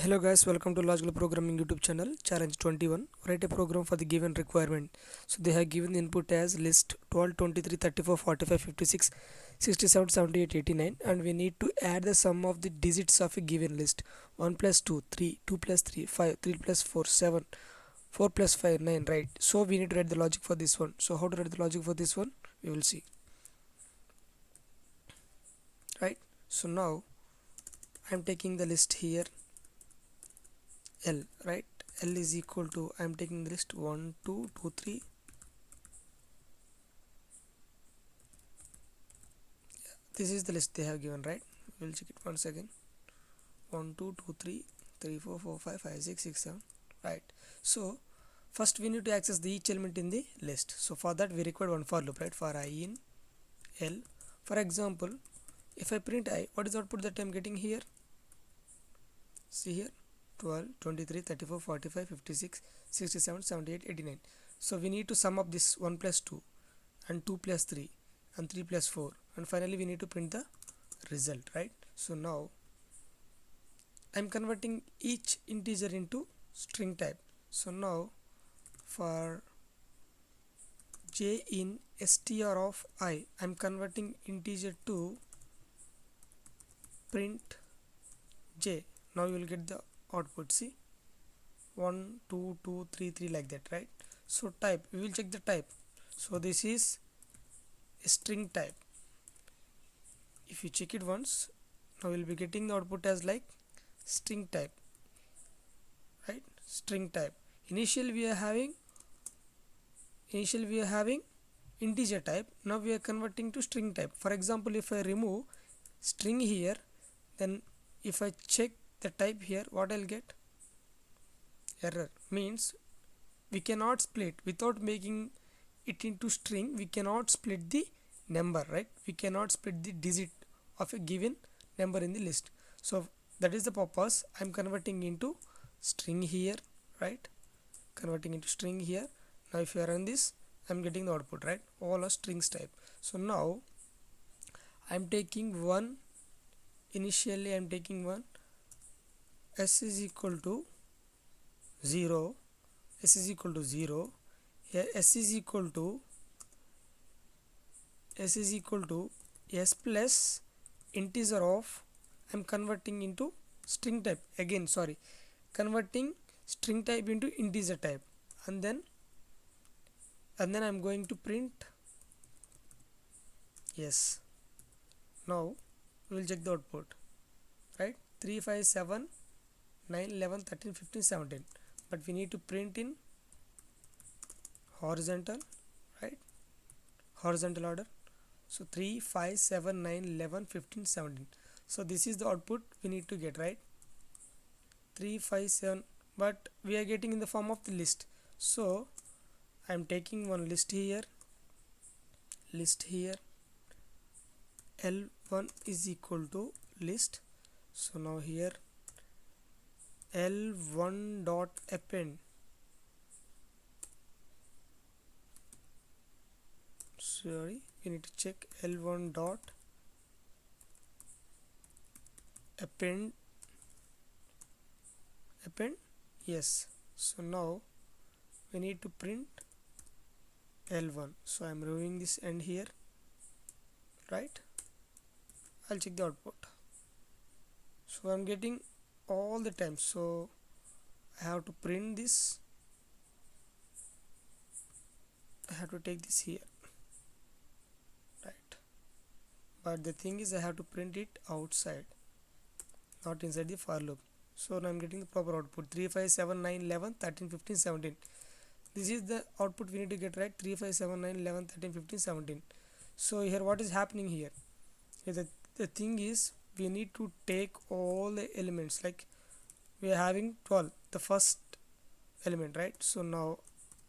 Hello guys, welcome to Logical Programming YouTube channel. Challenge 21. Write a program for the given requirement. So they have given the input as list 12, 23, 34, 45, 56, 67, 78, 89, and we need to add the sum of the digits of a given list. 1 plus 2, 3, 2 plus 3, 5, 3 plus 4, 7, 4 plus 5, 9, right? So we need to write the logic for this one. So how to write the logic for this one? We will see, right? So now I am taking the list here L, right? L is equal to, I am taking the list 1 2 2 3. This is the list they have given, right? We'll check it once again. 1 2 2 3 3 4 4 5 5 6 6 7, right? So first we need to access the each element in the list. So for that we require one for loop, right? For I in L. For example, if I print I, what is the output that I'm getting here? See here, 12 23 34 45 56 67 78 89. So we need to sum up this 1 plus 2 and 2 plus 3 and 3 plus 4, and finally we need to print the result, right? So now I'm converting each integer into string type. So now for j in str of I, I'm converting integer to print j. Now you will get the output. See, 1 2 2 3 3 like that, right? So type, we will check the type. So this is a string type. If you check it once, now we will be getting the output as like string type, right? String type. Initially we are having integer type. Now we are converting to string type. For example, if I remove string here, then if I check the type here, what I'll get? Error. Means we cannot split without making it into string. We cannot split the number, right? We cannot split the digit of a given number in the list. So that is the purpose. I'm converting into string here, right? Converting into string here. Now if you run this, I'm getting the output, right? All are strings type. So now I'm taking one. Initially I'm taking one. S is equal to 0. S is equal to 0. Here S is equal to S plus integer of, I'm converting into string type again, sorry, converting string type into integer type, and then I'm going to print yes. Now we will check the output, right? 3 5 7 9 11 13 15 17, but we need to print in horizontal, right? Horizontal order. So 3 5 7 9 11 15 17. So this is the output we need to get, right? 3 5 7, but we are getting in the form of the list. So I am taking one list here, L1 is equal to list. So now here L1 dot append, sorry, we need to check L1 dot append, yes. So now we need to print L1. So I'm removing this end here, right? I'll check the output. So I'm getting all the time. So I have to print this. I have to take this here, right? But the thing is I have to print it outside, not inside the for loop. So now I'm getting the proper output: 3 5 7 9 11 13 15 17. This is the output we need to get, right? 3 5 7 9 11 13 15 17. So here what is happening here? The thing is we need to take all the elements, like we are having 12, the first element, right? So now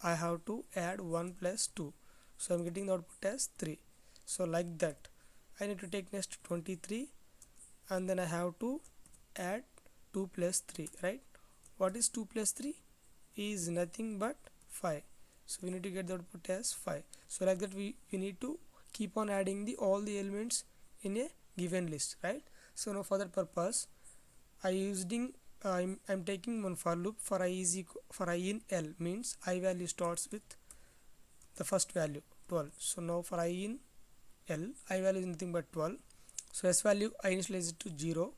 I have to add 1 plus 2. So I'm getting the output as 3. So like that I need to take next 23, and then I have to add 2 plus 3, right? What is 2 plus 3? Is nothing but 5. So we need to get the output as 5. So like that we need to keep on adding all the elements in a given list, right? So now for that purpose I using I'm taking one for loop for I is equal for I in L, means I value starts with the first value 12. So now for I in L, I value is nothing but 12. So S value I initialize it to 0.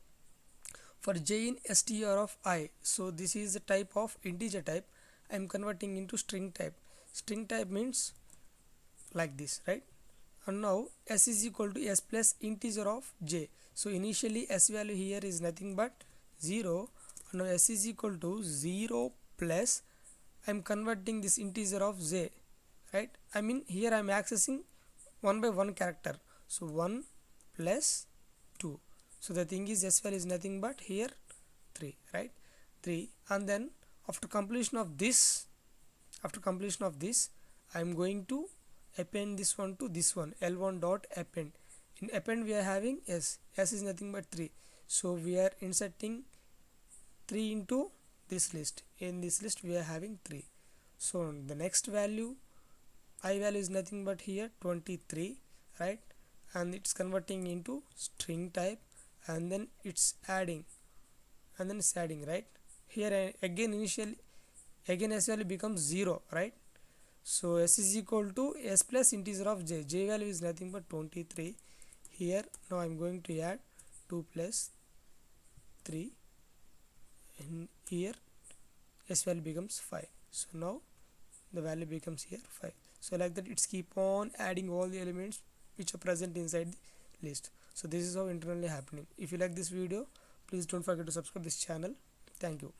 For J in str of I, so this is the type of integer type. I'm converting into string type. String type means like this, right? And now S is equal to S plus integer of J. So initially S value here is nothing but 0. And now S is equal to 0 plus, I'm converting this integer of J, right? I mean here I'm accessing one by one character. So 1 plus 2. So the thing is S value is nothing but here 3, right? 3. And then after completion of this, I'm going to append this one to this one, L1 dot append. In append we are having S is nothing but 3. So we are inserting 3 into this list. In this list we are having 3. So the next value, I value is nothing but here 23, right? And it's converting into string type, and then it's adding, right? Here again again S value becomes 0, right? So S is equal to S plus integer of J. J value is nothing but 23. Here now I'm going to add 2 plus 3, and here S value becomes 5. So now the value becomes here 5. So like that it's keep on adding all the elements which are present inside the list. So this is how internally happening. If you like this video, please don't forget to subscribe this channel. Thank you.